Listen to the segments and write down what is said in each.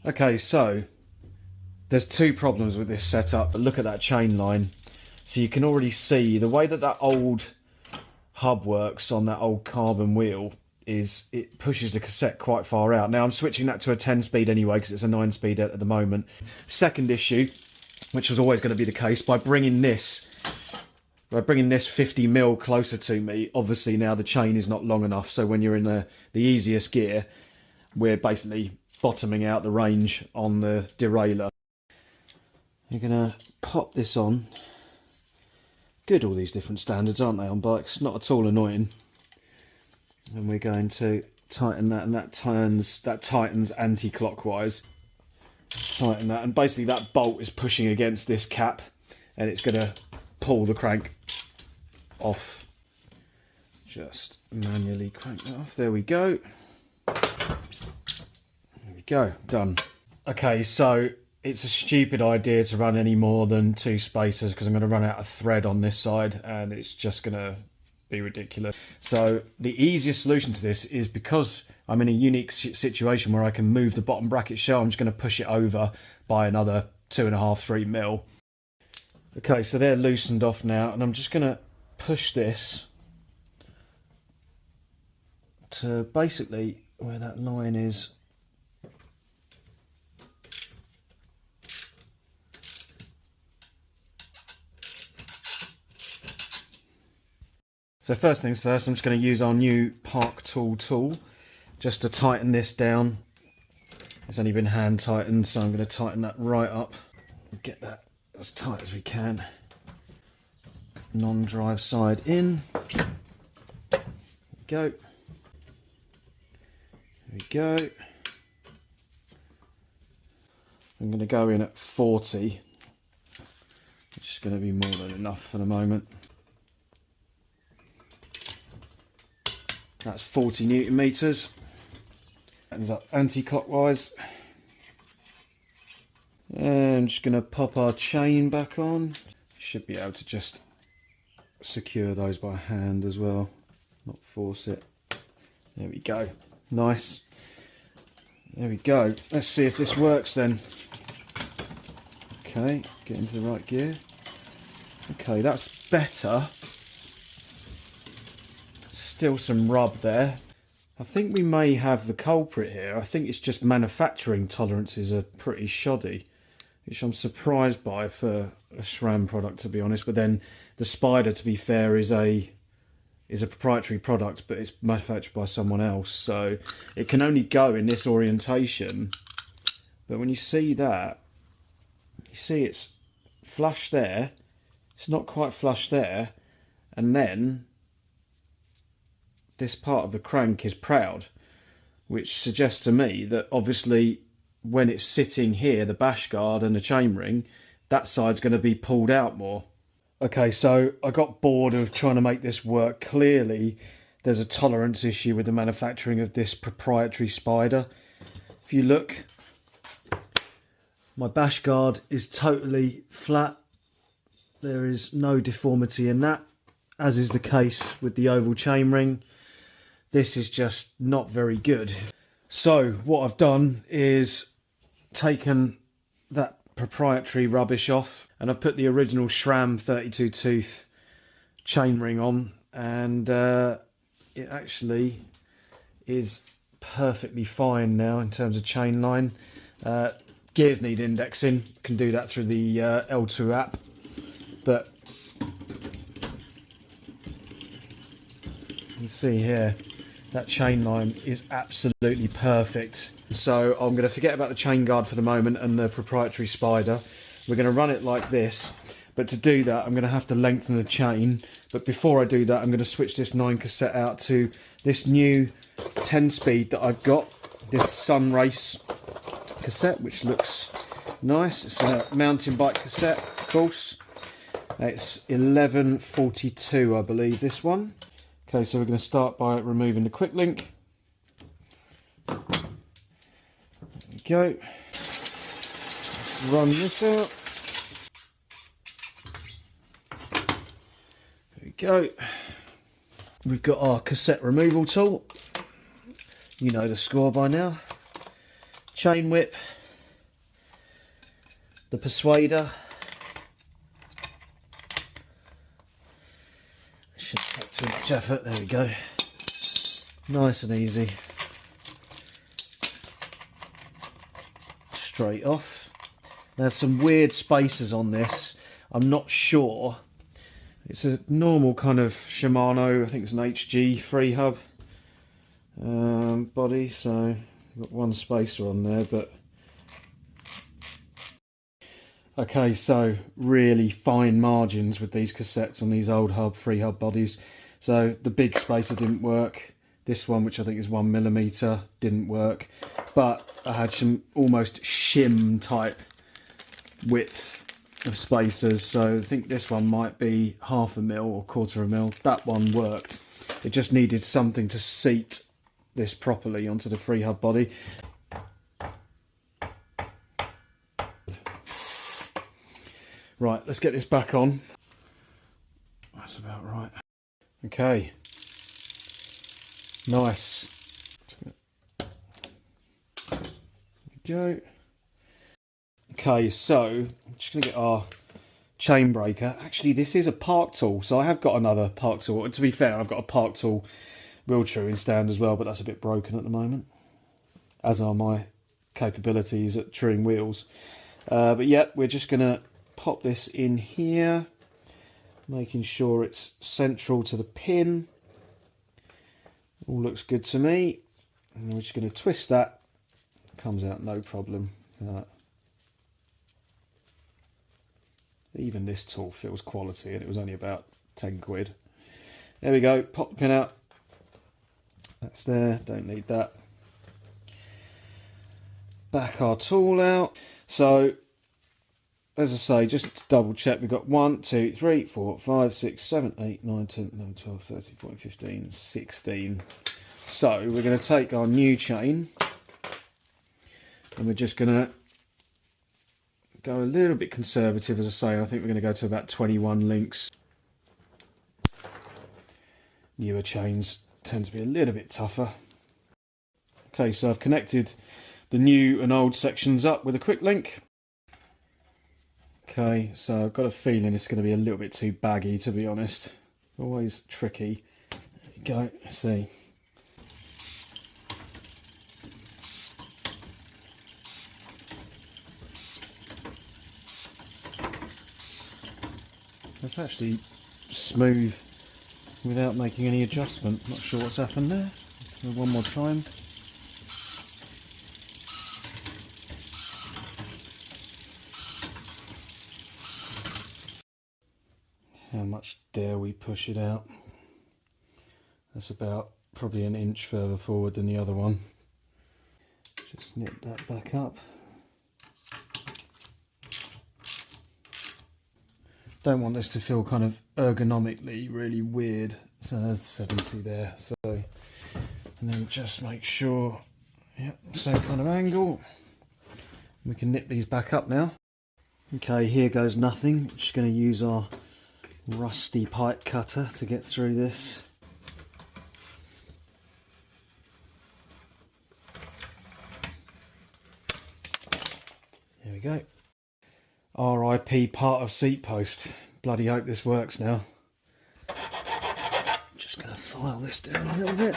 Okay, so there's two problems with this setup, but look at that chain line. So you can already see the way that that old hub works on that old carbon wheel is it pushes the cassette quite far out. Now I'm switching that to a 10-speed anyway because it's a 9-speed at the moment. Second issue, which was always going to be the case, by bringing this 50mm closer to me, obviously now the chain is not long enough, so when you're in the easiest gear, we're basically bottoming out the range on the derailleur. You're going to pop this on. Good, all these different standards, aren't they, on bikes? Not at all annoying. And we're going to tighten that, and that tightens anti-clockwise. Tighten that, and basically that bolt is pushing against this cap, and it's going to pull the crank off. Just manually crank that off. There we go. There we go, done. Okay, so it's a stupid idea to run any more than 2 spacers because I'm going to run out of thread on this side and it's just going to be ridiculous. So the easiest solution to this is, because I'm in a unique situation where I can move the bottom bracket shell, I'm just going to push it over by another 2.5–3 mil. Okay, so they're loosened off now, and I'm just going to push this to basically where that line is. So first things first, I'm just going to use our new Park tool just to tighten this down. It's only been hand tightened, so I'm going to tighten that right up and get that as tight as we can. Non-drive side in. There we go. There we go. I'm going to go in at 40, which is going to be more than enough for the moment. That's 40 Newton meters. Ends up anti-clockwise. And I'm just going to pop our chain back on. Should be able to just secure those by hand as well, not force it. There we go. Nice. There we go. Let's see if this works then. Okay, get into the right gear. Okay, that's better. Still some rub there. I think we may have the culprit here. I think it's just manufacturing tolerances are pretty shoddy, which I'm surprised by for a SRAM product, to be honest. But then the Spider, to be fair, is a proprietary product, but it's manufactured by someone else, so it can only go in this orientation. But when you see that, you see it's flush there, it's not quite flush there, and then this part of the crank is proud, which suggests to me that obviously when it's sitting here, the bash guard and the chainring, that side's going to be pulled out more. Okay, so I got bored of trying to make this work. Clearly there's a tolerance issue with the manufacturing of this proprietary Spider. If you look, my bash guard is totally flat. There is no deformity in that, as is the case with the oval chainring. This is just not very good. So what I've done is taken that proprietary rubbish off, and I've put the original SRAM 32 tooth chainring on, and it actually is perfectly fine now in terms of chain line. Gears need indexing, can do that through the L2 app, but you can see here that chain line is absolutely perfect. So I'm going to forget about the chain guard for the moment and the proprietary Spider. We're going to run it like this, but to do that I'm going to have to lengthen the chain. But before I do that, I'm going to switch this 9 cassette out to this new 10 speed that I've got, this Sun Race cassette, which looks nice. It's a mountain bike cassette, of course. It's 1142, I believe, this one. Okay, so we're going to start by removing the quick link. There we go. Let's run this out. There we go. We've got our cassette removal tool. You know the score by now. Chain whip, the persuader. Shouldn't take too much effort. There we go. Nice and easy. Straight off. There's some weird spacers on this. I'm not sure. It's a normal kind of Shimano, I think it's an HG free hub body, so I've got one spacer on there, but okay, so really fine margins with these cassettes on these old free hub bodies. So the big spacer didn't work. This one, which I think is 1mm, didn't work, but I had some almost shim type width of spacers, so I think this one might be 1/2 mm or 1/4 mm. That one worked. It just needed something to seat this properly onto the free hub body. Right, let's get this back on. That's about right. Okay. Nice. There we go. Okay, so I'm just going to get our chain breaker. Actually, this is a park tool, so I have got another park tool. To be fair, I've got a park tool wheel truing stand as well, but that's a bit broken at the moment, as are my capabilities at truing wheels. But yeah, we're just going to pop this in here, making sure it's central to the pin. All looks good to me. And we're just going to twist that. Comes out no problem. Even this tool feels quality, and it was only about 10 quid. There we go, pop the pin out. That's there, don't need that. Back our tool out. So, as I say, just to double check, we've got 1, 2, 3, 4, 5, 6, 7, 8, 9, 10, 11, 12, 13, 14, 15, 16. So, we're going to take our new chain, and we're just going to go a little bit conservative, as I say. I think we're going to go to about 21 links. Newer chains tend to be a little bit tougher. Okay, so I've connected the new and old sections up with a quick link. Okay, so I've got a feeling it's going to be a little bit too baggy, to be honest. Always tricky. There we go, let's see. It's actually smooth without making any adjustment. Not sure what's happened there. One more time. How much dare we push it out? That's about probably an inch further forward than the other one. Just nip that back up. Don't want this to feel kind of ergonomically really weird. So there's 70 there. So, and then just make sure, yep, same kind of angle. We can nip these back up now. Okay, here goes nothing. Just going to use our rusty pipe cutter to get through this. There we go. RIP part of seat post. Bloody hope this works now. Just going to file this down a little bit.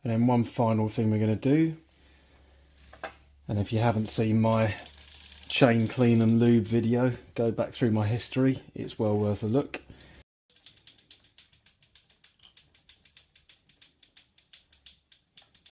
And then one final thing we're going to do, and if you haven't seen my chain clean and lube video, go back through my history. It's well worth a look.